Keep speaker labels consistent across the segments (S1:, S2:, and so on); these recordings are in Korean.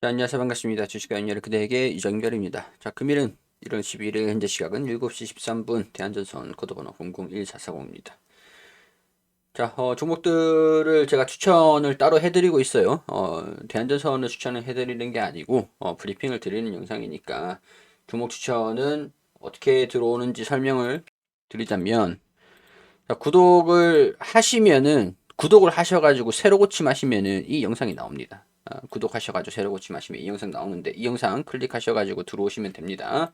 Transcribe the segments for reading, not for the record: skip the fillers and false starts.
S1: 네, 안녕하세요. 반갑습니다. 주식과 연결의 그대에게 이정결입니다. 자, 금일은 1월 12일 현재 시각은 7시 13분 대한전선 코드번호 001440입니다. 자, 종목들을 제가 추천을 따로 해드리고 있어요. 대한전선을 추천을 해드리는 게 아니고 브리핑을 드리는 영상이니까 종목 추천은 어떻게 들어오는지 설명을 드리자면, 자, 구독을 하셔가지고 새로 고침하시면은 이 영상이 나옵니다. 구독하셔가지고 새로 고침하시면 이 영상 나오는데 이 영상 클릭하셔가지고 들어오시면 됩니다.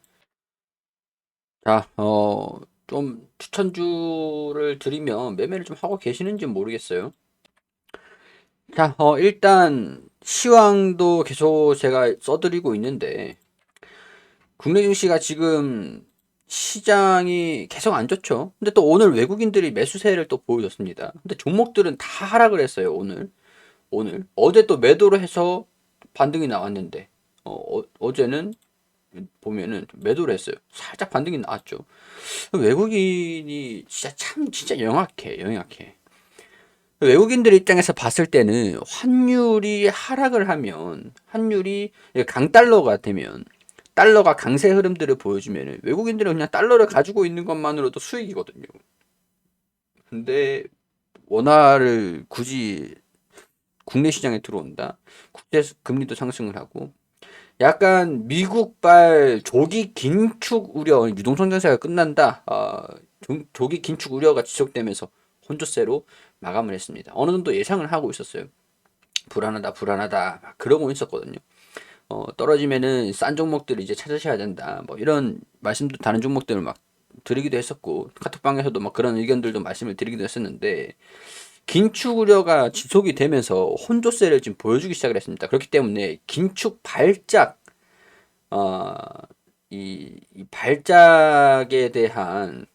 S1: 자, 좀 추천주를 드리면 매매를 좀 하고 계시는지 모르겠어요. 자, 일단 시황도 계속 제가 써드리고 있는데 국내 증시가 지금 시장이 계속 안 좋죠. 근데 또 오늘 외국인들이 매수세를 또 보여줬습니다. 근데 종목들은 다 하락을 했어요, 오늘. 어제 또 매도를 해서 반등이 나왔는데, 어제는 보면은 매도를 했어요. 살짝 반등이 나왔죠. 외국인이 진짜 영악해. 외국인들 입장에서 봤을 때는 환율이 하락을 하면, 환율이 강달러가 되면, 달러가 강세 흐름들을 보여주면은 외국인들은 그냥 달러를 가지고 있는 것만으로도 수익이거든요. 근데 원화를 굳이 국내 시장에 들어온다. 국제 금리도 상승을 하고 약간 미국발 조기 긴축 우려, 유동성 장세가 끝난다. 조기 긴축 우려가 지속되면서 혼조세로 마감을 했습니다. 어느 정도 예상을 하고 있었어요. 불안하다 막 그러고 있었거든요. 떨어지면은 싼 종목들 이제 찾으셔야 된다. 뭐 이런 말씀도 다른 종목들을 막 드리기도 했었고 카톡방에서도 막 그런 의견들도 말씀을 드리기도 했었는데 긴축 우려가 지속이 되면서 혼조세를 지금 보여주기 시작을 했습니다. 그렇기 때문에 긴축 발작, 어, 이 발작에 대한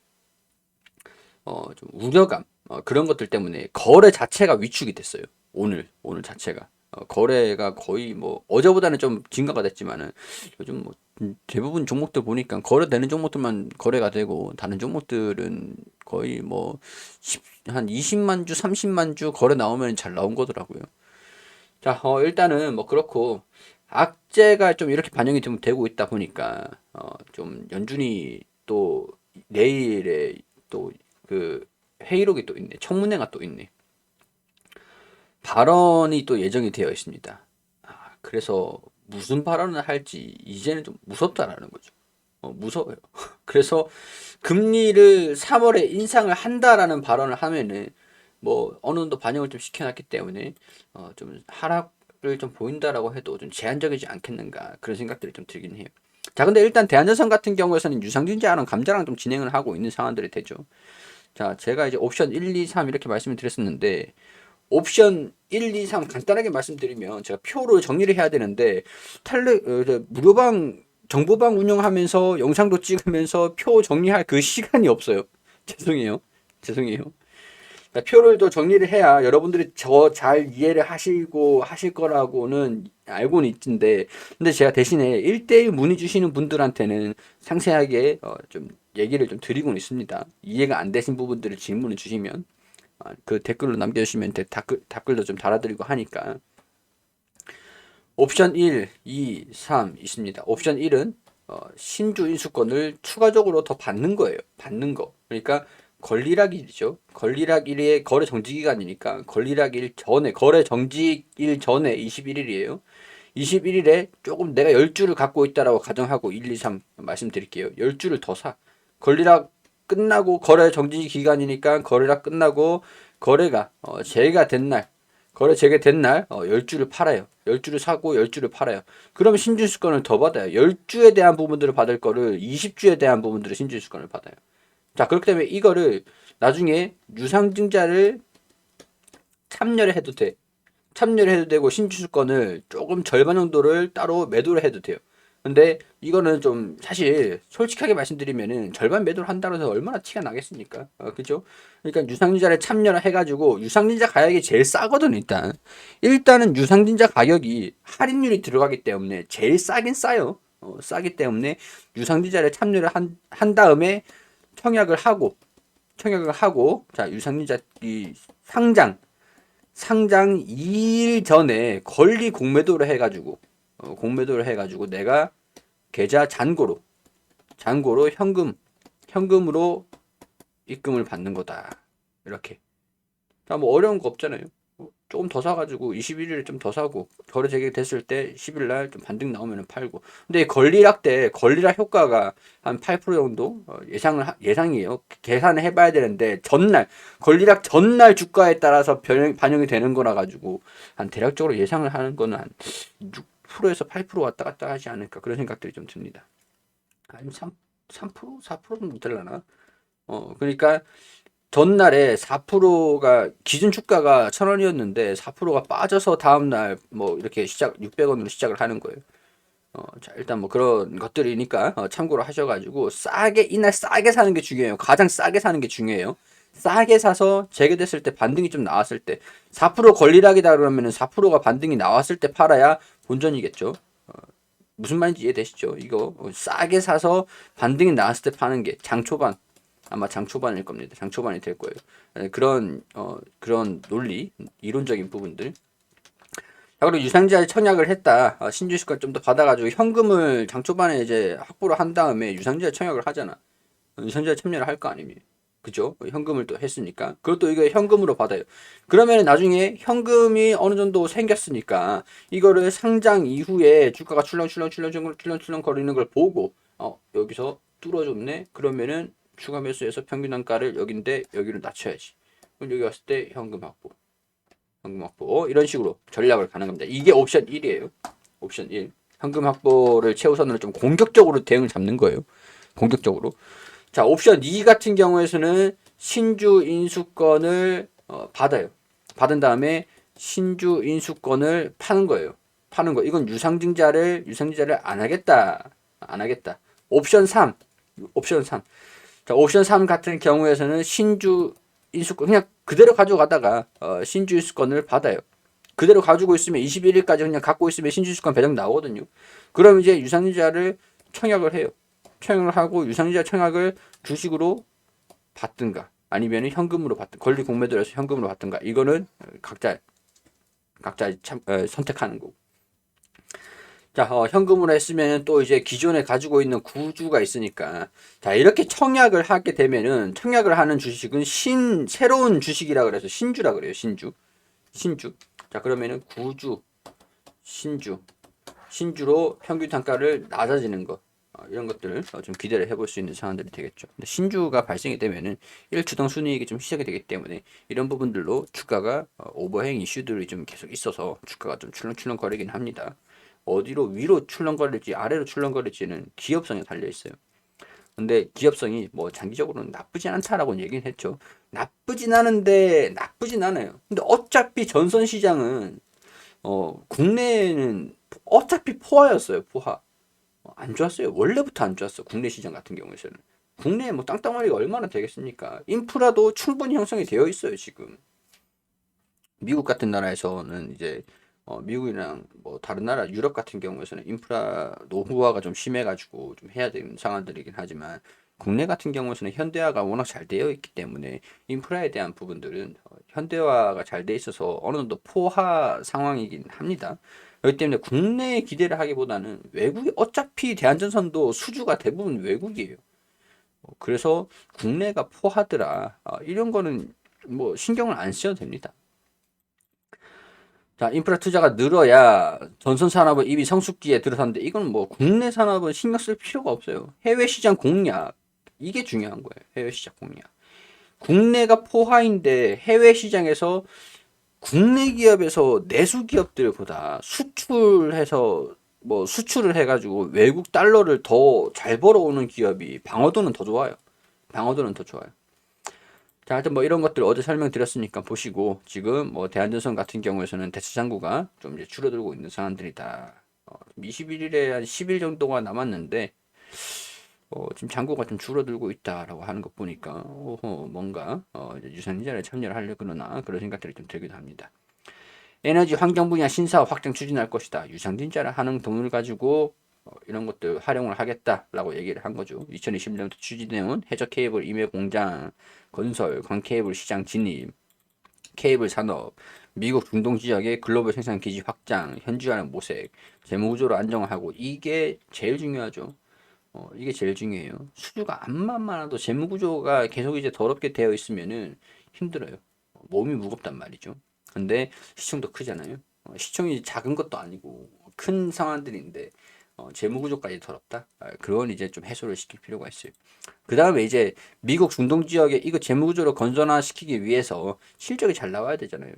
S1: 좀 우려감, 그런 것들 때문에 거래 자체가 위축이 됐어요. 오늘 자체가. 거래가 거의 뭐 어제보다는 좀 증가가 됐지만은 요즘 뭐 대부분 종목들 보니까 거래되는 종목들만 거래가 되고 다른 종목들은 거의 뭐 한 20만 주, 30만 주 거래 나오면 잘 나온 거더라고요. 자, 일단은 뭐 그렇고 악재가 좀 이렇게 반영이 좀 되고 있다 보니까 좀 연준이 또 내일에 또 그 회의록이 또 있네. 청문회가 또 있네. 발언이 또 예정이 되어 있습니다. 그래서 무슨 발언을 할지 이제는 좀 무섭다라는 거죠. 무서워요. 그래서 금리를 3월에 인상을 한다라는 발언을 하면은 뭐 어느 정도 반영을 좀 시켜놨기 때문에 좀 하락을 좀 보인다라고 해도 좀 제한적이지 않겠는가 그런 생각들이 좀 들긴 해요. 자, 근데 일단 대한전선 같은 경우에서는 유상증자랑 감자랑 좀 진행을 하고 있는 상황들이 되죠. 자, 제가 이제 옵션 1, 2, 3 이렇게 말씀을 드렸었는데 옵션 1, 2, 3 간단하게 말씀드리면 제가 표를 정리를 해야 되는데 무료방 정보방 운영하면서 영상도 찍으면서 표 정리할 그 시간이 없어요. 죄송해요. 그러니까 표를 더 정리를 해야 여러분들이 저 잘 이해를 하시고 하실 거라고는 알고는 있는데 근데 제가 대신에 1대1 문의 주시는 분들한테는 상세하게 좀 얘기를 좀 드리고는 있습니다. 이해가 안 되신 부분들을 질문을 주시면 그 댓글로 남겨주시면 댓글도 좀 달아드리고 하니까 옵션 1, 2, 3 있습니다. 옵션 1은 신주 인수권을 추가적으로 더 받는 거예요. 받는 거. 그러니까 권리락일이죠. 권리락일의 거래 정지 기간이니까 권리락일 전에 거래 정지일 전에 21일이에요. 21일에 조금 내가 10주를 갖고 있다라고 가정하고 1, 2, 3 말씀드릴게요. 10주를 더 사. 권리락 끝나고 거래 정지 기간이니까 거래락 끝나고 거래가 재개가 된 날, 거래 재개된 날 10주를 팔아요. 10주를 사고 10주를 팔아요. 그러면 신주수권을 더 받아요. 10주에 대한 부분들을 받을 거를 20주에 대한 부분들을 신주수권을 받아요. 자, 그렇기 때문에 이거를 나중에 유상증자를 참여를 해도 돼. 참여를 해도 되고 신주수권을 조금 절반 정도를 따로 매도를 해도 돼요. 근데 이거는 좀 사실 솔직하게 말씀드리면은 절반 매도를 한다고 해서 얼마나 티가 나겠습니까? 그죠? 그러니까 유상증자를 참여를 해가지고 유상증자 가격이 제일 싸거든 일단은 유상증자 가격이 할인율이 들어가기 때문에 제일 싸긴 싸요. 싸기 때문에 유상증자를 참여를 한 다음에 청약을 하고 자 유상증자 이 상장 2일 전에 권리 공매도를 해가지고 공매도를 해가지고 내가 계좌 잔고로 현금으로 입금을 받는 거다. 이렇게. 자, 뭐 어려운 거 없잖아요. 조금 더 사가지고 21일에 좀 더 사고 거래 재개됐을 때 10일 날 좀 반등 나오면 팔고. 근데 권리락 효과가 한 8% 정도 예상이에요. 계산을 해봐야 되는데 권리락 전날 주가에 따라서 반영이 되는 거라 가지고 한 대략적으로 예상을 하는 거는 한 6%에서 8% 왔다 갔다 하지 않을까 그런 생각들이 좀 듭니다. 아니면 3%? 4%는 못 되려나? 그러니까 전날에 4%가 기준 주가가 1,000원이었는데 4%가 빠져서 다음날 뭐 이렇게 600원으로 시작을 하는 거예요. 자, 일단 뭐 그런 것들이니까 참고로 하셔가지고 이날 싸게 사는 게 중요해요. 가장 싸게 사는 게 중요해요. 싸게 사서 재개됐을 때 반등이 좀 나왔을 때 4% 권리락이다 그러면은 4%가 반등이 나왔을 때 팔아야 본전이겠죠. 무슨 말인지 이해되시죠? 이거 싸게 사서 반등이 나왔을 때 파는 게 장초반 아마 장초반일 겁니다. 장초반이 될 거예요. 그런 논리, 이론적인 부분들. 자, 그리고 유상증자에 청약을 했다. 신주식권 좀 더 받아가지고 현금을 장초반에 이제 확보를 한 다음에 유상증자에 청약을 하잖아. 유상증자에 참여를 할 거 아닙니까? 그죠? 현금을 또 했으니까. 그것도 이거 현금으로 받아요. 그러면 나중에 현금이 어느 정도 생겼으니까 이거를 상장 이후에 주가가 출렁출렁 거리는 걸 보고 여기서 뚫어줬네. 그러면은 추가 매수해서 평균 단가를 여긴데 여기를 낮춰야지. 그럼 여기 왔을 때 현금 확보 이런 식으로 전략을 가는 겁니다. 이게 옵션 1이에요. 옵션 1. 현금 확보를 최우선으로 좀 공격적으로 대응을 잡는 거예요. 공격적으로. 자, 옵션 2 같은 경우에서는 신주 인수권을 받아요. 받은 다음에 신주 인수권을 파는 거예요. 파는 거. 이건 유상증자를 안 하겠다. 안 하겠다. 옵션 3. 자, 옵션 3 같은 경우에서는 신주 인수권 그냥 그대로 가져가다가 신주 인수권을 받아요. 그대로 가지고 있으면 21일까지 그냥 갖고 있으면 신주 인수권 배당 나오거든요. 그럼 이제 유상증자를 청약을 해요. 청약을 하고 유상증자 청약을 주식으로 받든가 아니면 현금으로 권리 공매도에서 현금으로 받든가 이거는 각자 선택하는 거고. 자, 현금으로 했으면 또 이제 기존에 가지고 있는 구주가 있으니까. 자, 이렇게 청약을 하게 되면은 청약을 하는 주식은 새로운 주식이라 그래서 신주라 그래요. 신주. 자, 그러면은 신주로 평균 단가를 낮아지는 것. 이런 것들을 좀 기대를 해볼 수 있는 상황들이 되겠죠. 근데 신주가 발생이 되면은 1주당 순이익이 좀 시작이 되기 때문에 이런 부분들로 주가가 오버행 이슈들이 좀 계속 있어서 주가가 좀 출렁출렁 거리긴 합니다. 어디로 위로 출렁거릴지 아래로 출렁거릴지는 기업성에 달려 있어요. 근데 기업성이 뭐 장기적으로는 나쁘지 않다라고 얘기는 했죠. 나쁘진 않아요. 근데 어차피 전선 시장은 국내는 어차피 포화였어요. 포화. 안 좋았어요. 원래부터 안 좋았어. 국내 시장 같은 경우에는. 국내에 뭐 땅덩어리가 얼마나 되겠습니까? 인프라도 충분히 형성이 되어 있어요, 지금. 미국 같은 나라에서는 이제 미국이랑 뭐 다른 나라 유럽 같은 경우에는 인프라 노후화가 좀 심해가지고 좀 해야 되는 상황들이긴 하지만 국내 같은 경우에는 현대화가 워낙 잘 되어 있기 때문에 인프라에 대한 부분들은 현대화가 잘 돼 있어서 어느 정도 포화 상황이긴 합니다. 그렇기 때문에 국내에 기대를 하기보다는 외국이 어차피 대한전선도 수주가 대부분 외국이에요. 그래서 국내가 포하더라 이런 거는 뭐 신경을 안 써도 됩니다. 자, 인프라 투자가 늘어야 전선 산업은 이미 성숙기에 들어섰는데 이건 뭐 국내 산업은 신경 쓸 필요가 없어요. 해외 시장 공략 이게 중요한 거예요. 해외 시장 공략. 국내가 포화인데 해외 시장에서 국내 기업에서 내수 기업들보다 수출을 해가지고 외국 달러를 더 잘 벌어오는 기업이 방어도는 더 좋아요. 자, 하여튼 뭐 이런 것들 어제 설명드렸으니까 보시고 지금 뭐 대한전선 같은 경우에서는 대체 잔고가 좀 이제 줄어들고 있는 상황들이다. 21일에 한 10일 정도가 남았는데 지금 잔고가 좀 줄어들고 있다라고 하는 것 보니까 뭔가 유상증자에 참여를 하려거나 그런 생각들이 좀 들기도 합니다. 에너지 환경 분야 신사업 확장 추진할 것이다. 유상증자를 하는 돈을 가지고 이런 것들 활용을 하겠다라고 얘기를 한 거죠. 2020년부터 추진해온 해저 케이블 임해 공장 건설, 광 케이블 시장 진입, 케이블 산업, 미국 중동 지역의 글로벌 생산 기지 확장, 현지화는 모색, 재무구조를 안정화하고 이게 제일 중요하죠. 이게 제일 중요해요. 수주가 암만 많아도 재무구조가 계속 이제 더럽게 되어 있으면은 힘들어요. 몸이 무겁단 말이죠. 근데 시총도 크잖아요. 시총이 작은 것도 아니고 큰 상황들인데 재무구조까지 더럽다. 그건 이제 좀 해소를 시킬 필요가 있어요. 그 다음에 이제 미국 중동 지역에 이거 재무구조를 건전화시키기 위해서 실적이 잘 나와야 되잖아요.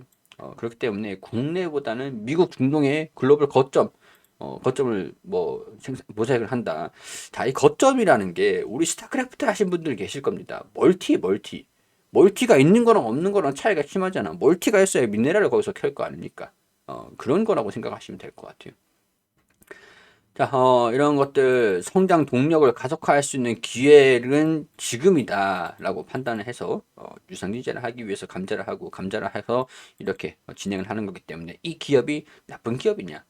S1: 그렇기 때문에 국내보다는 미국 중동의 글로벌 거점을 뭐 모색을 한다. 자, 이 거점이라는 게 우리 스타크래프트 하신 분들 계실 겁니다. 멀티가 있는 거랑 없는 거랑 차이가 심하잖아. 멀티가 있어야 미네랄을 거기서 켤 거 아닙니까? 그런 거라고 생각하시면 될 것 같아요. 자, 이런 것들 성장 동력을 가속화할 수 있는 기회는 지금이다라고 판단을 해서 유상증자를 하기 위해서 감자를 해서 이렇게 진행을 하는 거기 때문에 이 기업이 나쁜 기업이냐?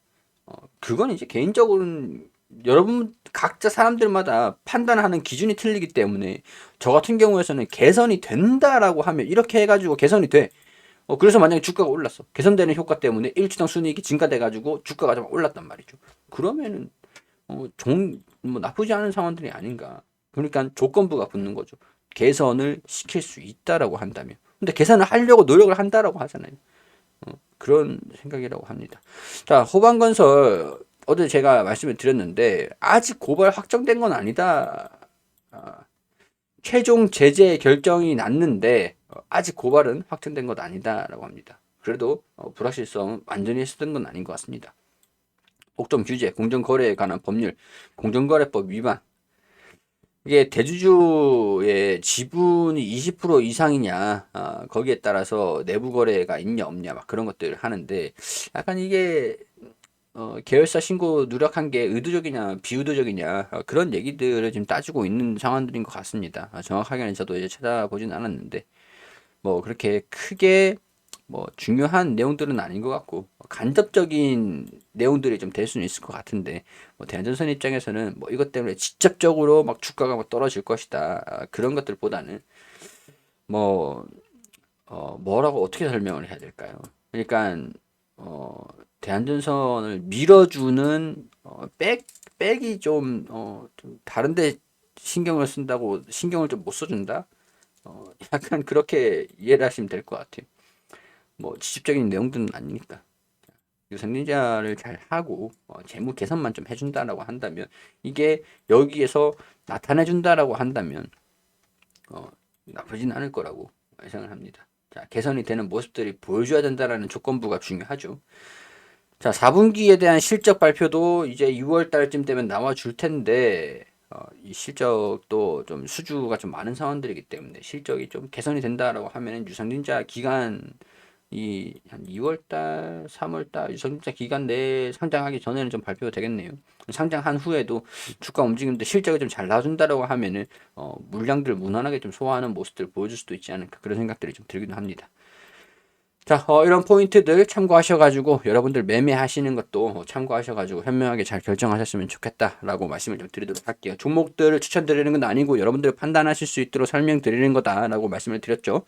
S1: 그건 이제 개인적으로는 여러분 각자 사람들마다 판단하는 기준이 틀리기 때문에 저 같은 경우에서는 개선이 된다라고 하면 이렇게 해가지고 개선이 돼. 그래서 만약에 주가가 올랐어. 개선되는 효과 때문에 일주당 순이익이 증가돼가지고 주가가 좀 올랐단 말이죠. 그러면은 뭐 나쁘지 않은 상황들이 아닌가. 그러니까 조건부가 붙는 거죠. 개선을 시킬 수 있다라고 한다면. 근데 개선을 하려고 노력을 한다라고 하잖아요. 그런 생각이라고 합니다. 자, 호반건설 어제 제가 말씀을 드렸는데 아직 고발 확정된 건 아니다. 최종 제재 결정이 났는데 아직 고발은 확정된 것 아니다라고 합니다. 그래도 불확실성 완전히 해소된 건 아닌 것 같습니다. 옥점 규제, 공정거래에 관한 법률, 공정거래법 위반. 이게 대주주의 지분이 20% 이상이냐, 거기에 따라서 내부 거래가 있냐 없냐 막 그런 것들을 하는데 약간 이게 계열사 신고 누락한 게 의도적이냐 비의도적이냐 그런 얘기들을 지금 따지고 있는 상황들인 것 같습니다. 정확하게는 저도 이제 찾아보진 않았는데 뭐 그렇게 크게 뭐 중요한 내용들은 아닌 것 같고 간접적인 내용들이 좀 될 수는 있을 것 같은데 뭐 대한전선 입장에서는 뭐 이것 때문에 직접적으로 막 주가가 막 떨어질 것이다 그런 것들보다는 뭐 뭐라고 어떻게 설명을 해야 될까요? 그러니까 어, 대한전선을 밀어주는 백이 좀 다른데 신경을 쓴다고 신경을 좀 못 써준다? 약간 그렇게 이해를 하시면 될 것 같아요. 뭐 지식적인 내용들은 아니니까. 유선인자를 잘 하고 재무 개선만 좀 해준다라고 한다면 이게 여기에서 나타내준다라고 한다면 어, 나쁘진 않을 거라고 예상을 합니다. 자, 개선이 되는 모습들이 보여줘야 된다라는 조건부가 중요하죠. 자, 4분기에 대한 실적 발표도 이제 6월 달쯤 되면 나와 줄 텐데 이 실적도 좀 수주가 좀 많은 상황들이기 때문에 실적이 좀 개선이 된다라고 하면은 유상증자 기간 이 한 2월 달, 3월 달 유상증자 기간 내에 상장하기 전에는 좀 발표가 되겠네요. 상장한 후에도 주가 움직임도 실적이 좀 잘 나와준다라고 하면은 물량들 무난하게 좀 소화하는 모습들 보여줄 수도 있지 않을까 그런 생각들이 좀 들기도 합니다. 자, 이런 포인트들 참고하셔가지고 여러분들 매매하시는 것도 참고하셔가지고 현명하게 잘 결정하셨으면 좋겠다라고 말씀을 좀 드리도록 할게요. 종목들을 추천드리는 건 아니고 여러분들 판단하실 수 있도록 설명드리는 거다라고 말씀을 드렸죠.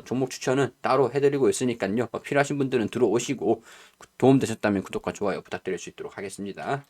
S1: 종목 추천은 따로 해드리고 있으니까요. 필요하신 분들은 들어오시고 도움되셨다면 구독과 좋아요 부탁드릴 수 있도록 하겠습니다.